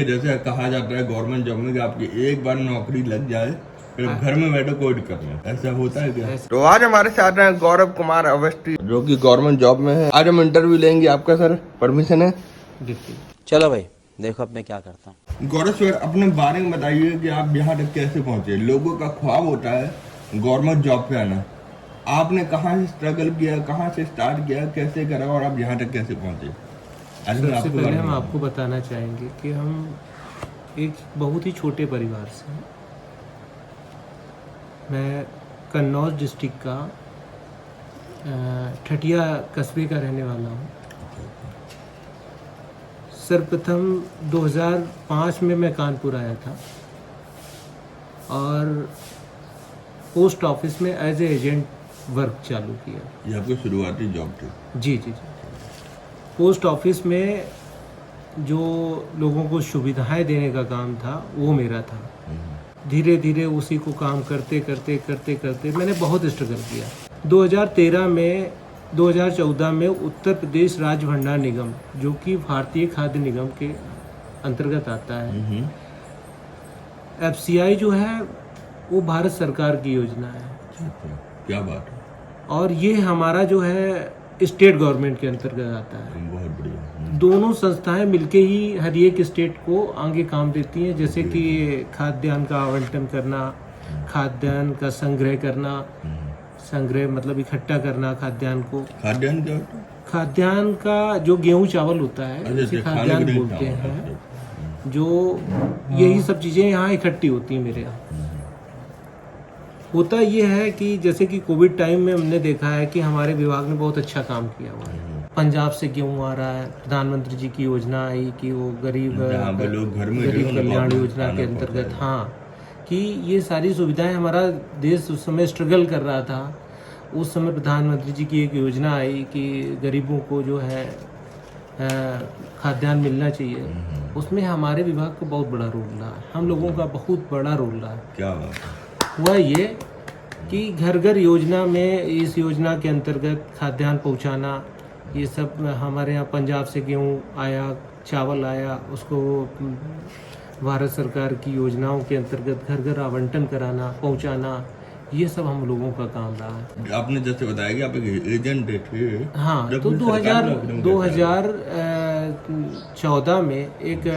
जैसे कहा जाता है गवर्नमेंट जॉब में कि आपकी एक बार नौकरी लग जाए फिर घर में बैठो कोई दिक्कत नहीं, ऐसा होता है क्या? तो आज हमारे साथ हैं गौरव कुमार अवस्थी जो कि गवर्नमेंट जॉब में है। आज हम इंटरव्यू लेंगे आपका। सर परमिशन है? चलो भाई देखो अब मैं क्या करता हूँ। गौरव सर अपने बारे में बताइए कि आप यहाँ तक कैसे पहुंचे। लोगों का ख्वाब होता है गवर्नमेंट जॉब पे आना, आपने कहाँ से स्ट्रगल किया, कहाँ से स्टार्ट किया, कैसे करा और आप यहाँ तक कैसे पहुंचे? सबसे पहले हम आपको बताना चाहेंगे कि हम एक बहुत ही छोटे परिवार से हैं। मैं कन्नौज डिस्ट्रिक्ट का ठठिया कस्बे का रहने वाला हूँ। सर्वप्रथम 2005 में मैं कानपुर आया था और पोस्ट ऑफिस में एज ए एजेंट वर्क चालू किया। ये आपकी शुरुआती जॉब थी? जी जी जी। पोस्ट ऑफिस में जो लोगों को सुविधाएं देने का काम था वो मेरा था। धीरे धीरे उसी को काम करते करते करते करते मैंने बहुत स्ट्रगल किया। 2014 में उत्तर प्रदेश राज्य भंडार निगम जो कि भारतीय खाद्य निगम के अंतर्गत आता है, FCI जो है वो भारत सरकार की योजना है। क्या बात है। और ये हमारा जो है स्टेट गवर्नमेंट के अंतर्गत आता है। बहुत बढ़िया। दोनों संस्थाएं मिलके ही हर एक स्टेट को आगे काम देती हैं, जैसे कि खाद्यान्न का आवंटन करना, खाद्यान्न का संग्रह करना, संग्रह मतलब इकट्ठा करना खाद्यान्न को। खाद्यान्न क्या होता है? खाद्यान्न का जो गेहूं चावल होता है उसे खाद्यान्न बोलते हैं। जो यही सब चीजें यहाँ इकट्ठी होती हैं मेरे यहाँ। होता ये है कि जैसे कि कोविड टाइम में हमने देखा है कि हमारे विभाग ने बहुत अच्छा काम किया हुआ है। पंजाब से गेहूँ आ रहा है, प्रधानमंत्री जी की योजना आई कि वो गरीब कल्याण योजना के अंतर्गत, हाँ, कि ये सारी सुविधाएं हमारा देश उस समय स्ट्रगल कर रहा था। उस समय प्रधानमंत्री जी की एक योजना आई कि गरीबों को जो है खाद्यान्न मिलना चाहिए। उसमें हमारे विभाग का बहुत बड़ा रोल रहा है, हम लोगों का बहुत बड़ा रोल रहा है। क्या बात है। हुआ ये कि घर घर योजना में, इस योजना के अंतर्गत खाद्यान्न पहुंचाना, ये सब हमारे यहाँ पंजाब से गेहूँ आया, चावल आया, उसको भारत सरकार की योजनाओं के अंतर्गत घर घर आवंटन कराना, पहुंचाना, ये सब हम लोगों का काम रहा है। आपने जैसे बताया कि आप एक एजेंट थे। हाँ, तो 2014 में एक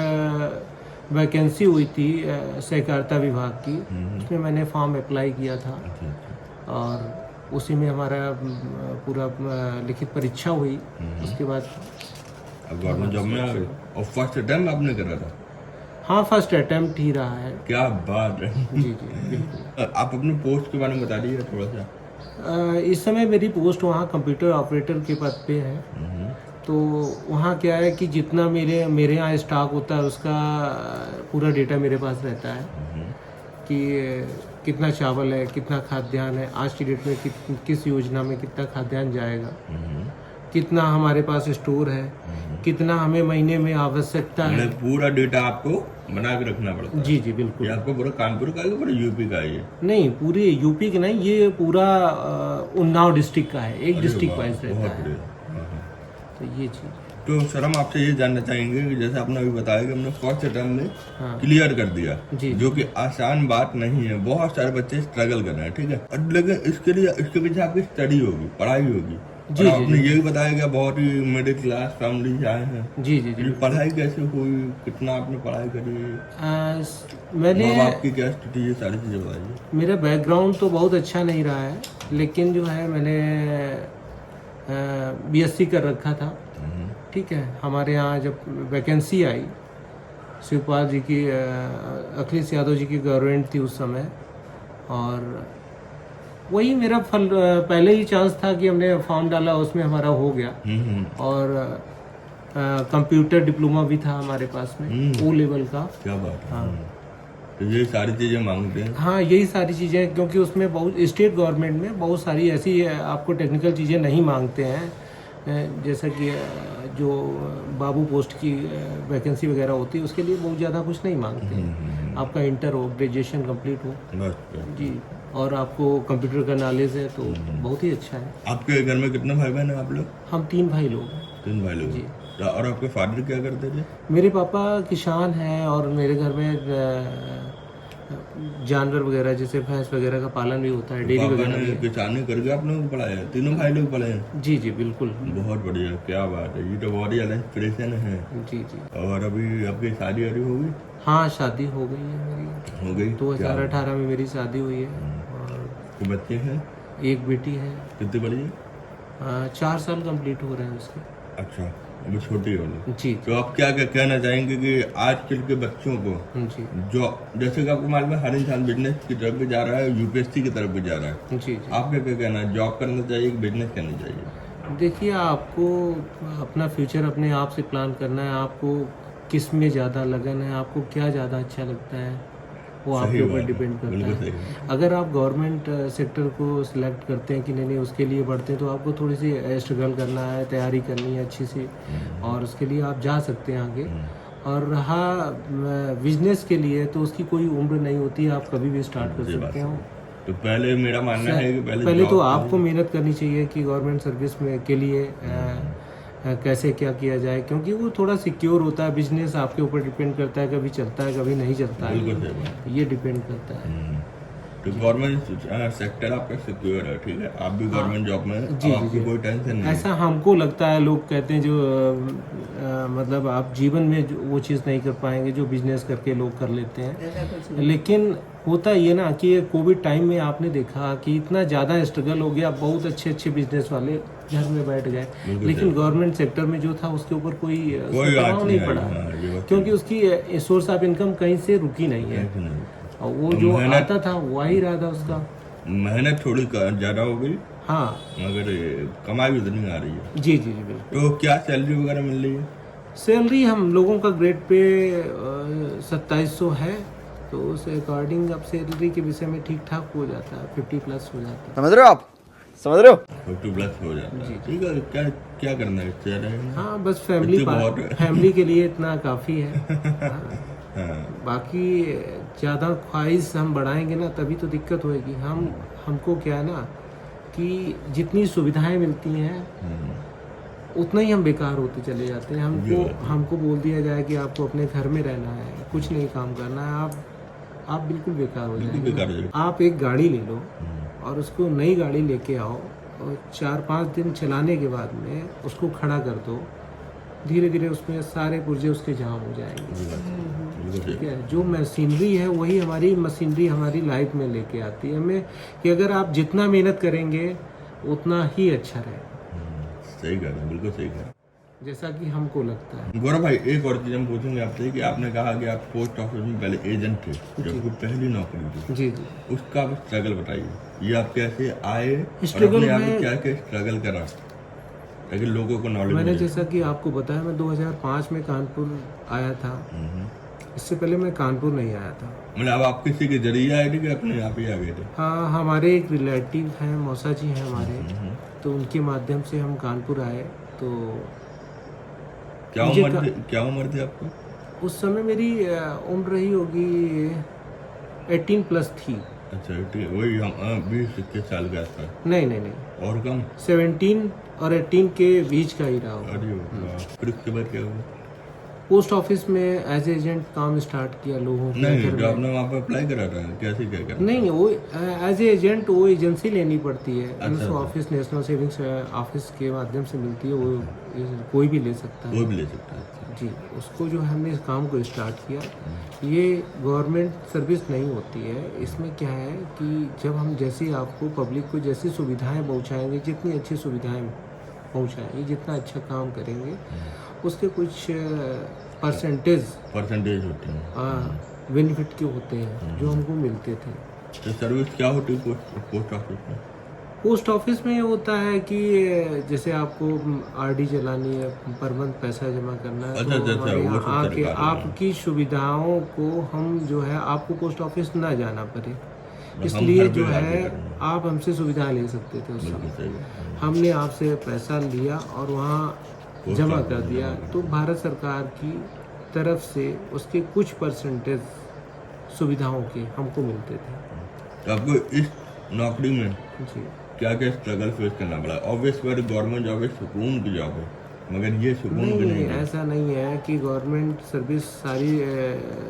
वैकेंसी हुई थी सहकारिता विभाग की, उसमें मैंने फॉर्म अप्लाई किया था और उसी में हमारा पूरा लिखित परीक्षा हुई। उसके बाद अब गवर्नमेंट जॉब में आ गए। और फर्स्ट अटेम्प्ट आपने करा था? हाँ, फर्स्ट अटेम्प्ट ही रहा है। क्या बात है। जी जी बिल्कुल। आप अपने पोस्ट के बारे में बता दीजिए थोड़ा सा। इस समय मेरी पोस्ट वहाँ कंप्यूटर ऑपरेटर के पद पे है। तो वहाँ क्या है कि जितना मेरे यहाँ स्टॉक होता है उसका पूरा डेटा मेरे पास रहता है कि कितना चावल है, कितना खाद्यान्न है, आज की डेट में किस योजना में कितना खाद्यान्न जाएगा, कितना हमारे पास स्टोर है, कितना हमें महीने में आवश्यकता है। पूरा डेटा आपको बना के रखना पड़ता है? जी जी बिल्कुल। ये आपको पूरा कानपुर का है, पूरा यूपी का है? ये नहीं, पूरे यूपी का नहीं, ये पूरा उन्नाव डिस्ट्रिक्ट का है, एक डिस्ट्रिक्ट वाइज रहता है। तो ये चीज़। तो सर हम आपसे ये जानना चाहेंगे कि जैसे आपने अभी बताया कि हमने फर्स्ट अटेम्प्ट में क्लियर कर दिया, जो कि आसान बात नहीं है। बहुत सारे बच्चे स्ट्रगल कर रहे हैं, ठीक है, लेकिन इसके पीछे आपकी स्टडी होगी, पढ़ाई होगी। जी, और आपने ये भी बताया कि बहुत ही मिडिल क्लास फैमिली से आए हैं। जी जी जी। पढ़ाई कैसे हुई, कितना आपने पढ़ाई करी, मैंने आपकी क्या स्थिति, ये सारी चीजें बताइए। मेरा बैकग्राउंड तो बहुत अच्छा नहीं रहा है, लेकिन जो है मैंने BSc कर रखा था। ठीक है, हमारे यहाँ जब वैकेंसी आई, शिवपाल जी की, अखिलेश यादव जी की गवर्नमेंट थी उस समय, और वही मेरा पहले ही चांस था कि हमने फॉर्म डाला, उसमें हमारा हो गया। और कंप्यूटर डिप्लोमा भी था हमारे पास में, O लेवल का। क्या बात है। हाँ, तो ये सारी चीजें मांगते हैं। हाँ, यही सारी चीज़ें, क्योंकि उसमें बहुत स्टेट गवर्नमेंट में बहुत सारी ऐसी आपको टेक्निकल चीज़ें नहीं मांगते हैं, जैसा कि जो बाबू पोस्ट की वैकेंसी वगैरह होती है उसके लिए बहुत ज़्यादा कुछ नहीं मांगते हैं। आपका इंटर हो, ग्रेजुएशन कंप्लीट हो जी, और आपको कंप्यूटर का नॉलेज है तो बहुत ही अच्छा है। आपके घर में कितने भाई बहन हैं आप लोग? हम 3 भाई लोग हैं। 3 भाई लोग जी। और आपके फादर क्या करते थे? मेरे पापा किसान हैं और मेरे घर में जानवर वगैरह जैसे भैंस वगैरह का पालन भी होता है, डेयरी पापा वगैरह ने भी है। किसानी करके आप लोगों को पढ़ाया, तीनों भाई लोग पढ़े हैं? जी जी बिल्कुल। बहुत बढ़िया, क्या बात है, ये तो बहुत ही इंस्पिरेशन है। जी जी। और अभी आपकी शादी वादी हो गई? हाँ शादी हो गई है मेरी, हो गई। 2018 में मेरी शादी हुई है और तो बच्चे हैं? एक बेटी है। कितनी बड़ी है? 4 साल कंप्लीट हो रहे हैं उसके। अच्छा, अभी छोटी वाली। जी तो आप क्या क्या कहना चाहेंगे कि आजकल के बच्चों को जी जो, जैसे कि आपको मालूम है हर इंसान बिजनेस की तरफ भी जा रहा है, यूपीएससी की तरफ भी जा रहा है, जी जी। आपका क्या कहना है, जॉब करना चाहिए कि बिजनेस करनी चाहिए? देखिए आपको अपना फ्यूचर अपने आप से प्लान करना है, आपको किस में ज़्यादा लगन है, आपको क्या ज़्यादा अच्छा लगता है, वो आपके ऊपर डिपेंड करता बिल्कुल है। सही है। अगर आप गवर्नमेंट सेक्टर को सिलेक्ट करते हैं कि नहीं उसके लिए बढ़ते हैं, तो आपको थोड़ी सी स्ट्रगल करना है, तैयारी करनी है अच्छी सी, और उसके लिए आप जा सकते हैं आगे। और रहा बिजनेस के लिए, तो उसकी कोई उम्र नहीं होती, आप कभी भी स्टार्ट कर सकते हो। तो पहले मेरा मानना है कि पहले तो आपको मेहनत करनी चाहिए कि गवर्नमेंट सर्विस में के लिए कैसे क्या किया जाए, क्योंकि वो थोड़ा सिक्योर होता है। बिजनेस आपके ऊपर डिपेंड करता है, कभी चलता है कभी नहीं चलता बिल्कुल सही है, बात। ये डिपेंड करता है। तो गवर्नमेंट सेक्टर आपका सिक्योर है, ठीक है, आप भी गवर्नमेंट जॉब में हैं, जी, आपको जी। कोई टेंशन नहीं है। ऐसा हमको लगता है, लोग कहते हैं जो मतलब आप जीवन में वो चीज़ नहीं कर पाएंगे जो बिजनेस करके लोग कर लेते हैं। लेकिन होता ये ना कि ये कोविड टाइम में आपने देखा कि इतना ज़्यादा स्ट्रगल हो गया, बहुत अच्छे अच्छे बिजनेस वाले घर में बैठ गए, लेकिन गवर्नमेंट सेक्टर में जो था उसके ऊपर कोई प्रभाव नहीं पड़ा, क्योंकि उसकी सोर्स ऑफ इनकम कहीं से रुकी नहीं है, और वो जो आता था वही रहा था उसका। मेहनत थोड़ी ज्यादा हो गई, हाँ मगर कमाई भी उतनी आ रही है। जी जी जी बिल्कुल। तो क्या सैलरी वगैरह मिल रही है? सैलरी हम लोगों का ग्रेड पे 2700 है, तो उस अकॉर्डिंग अब सैलरी के विषय में ठीक ठाक हो जाता है, 50 प्लस हो जाता है। समझ रहे हो आप? समझ रहे हो? 50 प्लस हो जाता है, ठीक है। क्या क्या करना है इससे रहेगा? हाँ बस बहुत फैमिली के लिए इतना काफ़ी है। हाँ, बाकी ज़्यादा ख्वाहिश हम बढ़ाएंगे ना तभी तो दिक्कत होएगी। हमको क्या है ना कि जितनी सुविधाएं मिलती हैं उतना ही हम बेकार होते चले जाते हैं। हमको बोल दिया जाए कि आपको अपने घर में रहना है, कुछ नहीं काम करना है, आप बिल्कुल बेकार हो जाएंगे। बेकार हो जाएगा। आप एक गाड़ी ले लो और उसको नई गाड़ी लेके आओ और 4-5 दिन चलाने के बाद में उसको खड़ा कर दो, धीरे धीरे उसमें सारे पुर्जे उसके जाम हो जाएंगे। ठीक है, जो मशीनरी है वही हमारी मशीनरी हमारी लाइफ में लेके आती है हमें, कि अगर आप जितना मेहनत करेंगे उतना ही अच्छा रहेगा। सही कह रहे हैं, बिल्कुल सही कह रहे हैं, जैसा कि हमको लगता है। गौरव भाई एक और चीज हम पूछेंगे आपसे कि आपने कहा कि आप पोस्ट ऑफिस में पहले एजेंट थे, जब आपकी पहली नौकरी थी, जी जी। उसका आप स्ट्रगल बताइए, ये आप कैसे आए और स्ट्रगल अपने आप में क्या क्या स्ट्रगल करा, ताकि लोगों को नॉलेज मैंने मिले। जैसा कि आपको बताया, मैं 2005 में कानपुर आया था। इससे पहले मैं कानपुर नहीं आया था। मतलब आप किसी के जरिए आए थे कि अपने आप ही आ गए थे? हाँ, हमारे एक रिलेटिव हैं, मौसा जी हैं हमारे, तो उनके माध्यम से हम कानपुर आए। तो क्या उम्र थी आपको? उस समय मेरी उम्र रही होगी 18 प्लस थी। अच्छा, ठीक, वही हम 20-21 साल के आसपास? नहीं और कम? 17 और 18 के बीच का ही रहा होगा। अरे वाह, फिर उसके बाद क्या हुआ? पोस्ट ऑफिस में एज एजेंट काम स्टार्ट किया लोगों के नहीं, घर जो में। आपने वहाँ पे अप्लाई करा था, कैसे क्या करा? नहीं, वो एज एजेंट वो एजेंसी लेनी पड़ती है। अच्छा। ऑफिस नेशनल सेविंग्स ऑफिस के माध्यम से मिलती है, वो कोई भी ले सकता है। कोई भी ले सकता है। जी, उसको जो हमने इस काम को स्टार्ट किया, ये गवर्नमेंट सर्विस नहीं होती है। इसमें क्या है कि जब हम जैसे आपको पब्लिक को जैसी सुविधाएं पहुंचाएंगे, जितनी अच्छी सुविधाएं पहुंचाएंगे, जितना अच्छा काम करेंगे, उसके कुछ परसेंटेज होते हैं, बेनिफिट के होते हैं जो हमको मिलते थे। तो सर्विस क्या होती है पोस्ट ऑफिस में? पोस्ट ऑफिस में ये होता है कि जैसे आपको आरडी चलानी है, पर मंथ पैसा जमा करना है, अच्छा, तो हमारे वो यहाँ सब आके सरकार है। आपकी सुविधाओं को हम जो है आपको पोस्ट ऑफिस ना जाना पड़े, हम इसलिए घर पे जो आके है करना। आप हमसे सुविधा ले सकते थे उस बिल्कुल समय। सही है। हमने आपसे पैसा लिया और वहाँ जमा कर दिया, तो भारत सरकार की तरफ से उसके कुछ परसेंटेज सुविधाओं के हमको मिलते थे। तो आपको इस नौकरी में जी, क्या क्या स्ट्रगल फेस करना पड़ा? ऑब्वियस बात, गवर्नमेंट जॉब है, सुकून की जॉब है, मगर ये सुकून भी नहीं, नहीं है। ऐसा नहीं है कि गवर्नमेंट सर्विस सारी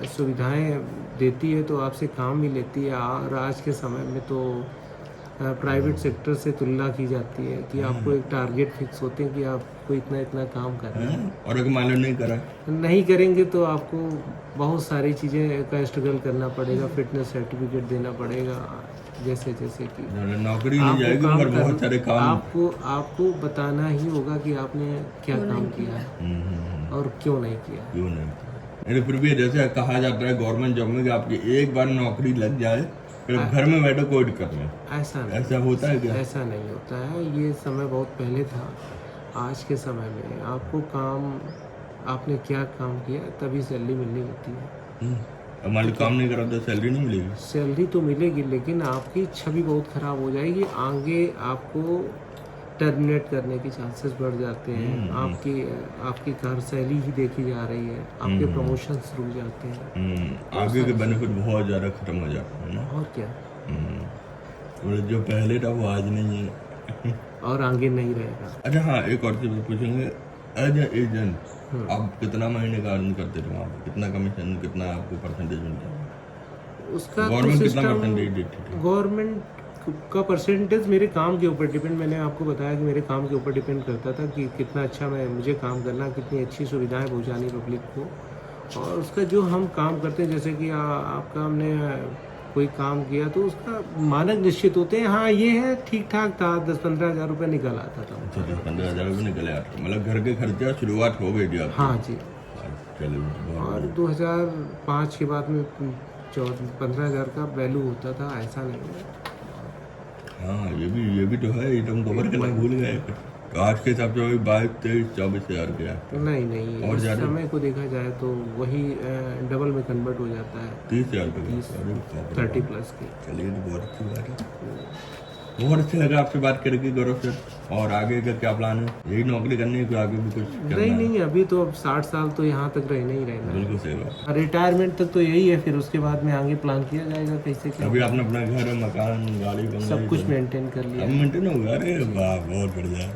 सुविधाएं देती है तो आपसे काम भी लेती है, और आज के समय में तो प्राइवेट सेक्टर से तुलना की जाती है कि आपको एक टारगेट फिक्स होते हैं कि आपको इतना इतना काम करना है। और अगर मान लो नहीं करा, नहीं करेंगे तो आपको बहुत सारी चीज़ें का स्ट्रगल करना पड़ेगा, फिटनेस सर्टिफिकेट देना पड़ेगा, जैसे जैसे कि नौकरी नहीं आपको जाएगी काम मगर बहुत सारे काम। आपको बताना ही होगा कि आपने क्या काम किया है और क्यों नहीं किया। क्यों नहीं, अरे फिर भी जैसे कहा जाता है गवर्नमेंट जॉब में कि आपकी एक बार नौकरी लग जाए फिर घर में बैठो कोई दिक्कत नहीं। ऐसा होता है क्या? ऐसा नहीं होता है, ये समय बहुत पहले था। आज के समय में आपको काम, आपने क्या काम किया तभी सैलरी मिलनी होती है। अब मान लो काम नहीं करा तो सैलरी नहीं मिलेगी। सैलरी तो मिलेगी लेकिन आपकी छवि बहुत खराब हो जाएगी, आगे आपको टर्मिनेट करने के चांसेस बढ़ जाते हैं, आपकी कार्यशैली ही देखी जा रही है, आपके प्रमोशंस रुक जाते हैं, आगे के बेनिफिट बहुत ज़्यादा खत्म हो जाते हैं ना। और क्या, और जो पहले था वो आज नहीं है और आगे नहीं रहेगा। अच्छा हाँ, एक और चीज़ पूछेंगे, एज ए एजेंट आप कितना महीने का अर्न करते थे वहाँ पे? कितना कमीशन, कितना आपको परसेंटेज मिलता है? उसका गवर्नमेंट कितना परसेंटेज देती थी? गवर्नमेंट का परसेंटेज मेरे काम के ऊपर डिपेंड, मैंने आपको बताया कि मेरे काम के ऊपर डिपेंड करता था कि कितना अच्छा मुझे काम करना, कितनी अच्छी सुविधाएं पहुंचानी पब्लिक को, और उसका जो हम काम करते हैं, जैसे कि आपका हमने कोई काम किया तो उसका मानक निश्चित होते हैं। हाँ ये है, ठीक ठाक था, 10-15 हज़ार रुपये निकल आता था। अच्छा, 10-15 हज़ार रुपये निकले आते, मतलब घर के खर्चा शुरुआत हो गई थी आपकी? हाँ जी। चलिए, और 2005 के बाद में 15 हज़ार का वैल्यू होता था, ऐसा नहीं है। हाँ ये भी तो है, ये तो हम कवर करना भूल गए। तो आज के हिसाब से 22, 23, 24 हज़ार के है। नहीं, और इस ज़्यादा समय को देखा जाए तो वही डबल में कन्वर्ट हो जाता है, 30 हज़ार के 30+ के। चलिए, तो बहुत अच्छी बात है। बहुत अच्छा लगा आपसे बात करके गौरव सर। और आगे का क्या प्लान है? यही नौकरी करनी है कि आगे भी कुछ करना है? नहीं, अभी तो अब 60 साल तो यहाँ तक रहना ही रहना है। बिल्कुल सही बात। रिटायरमेंट तक तो यही है, फिर उसके बाद में आगे प्लान किया जाएगा कैसे क्या। अभी आपने अपना घर, मकान, गाड़ी, बंगला सब कुछ मेंटेन कर लिया। अब मेंटेन होगा? अरे वाह, बहुत बढ़िया।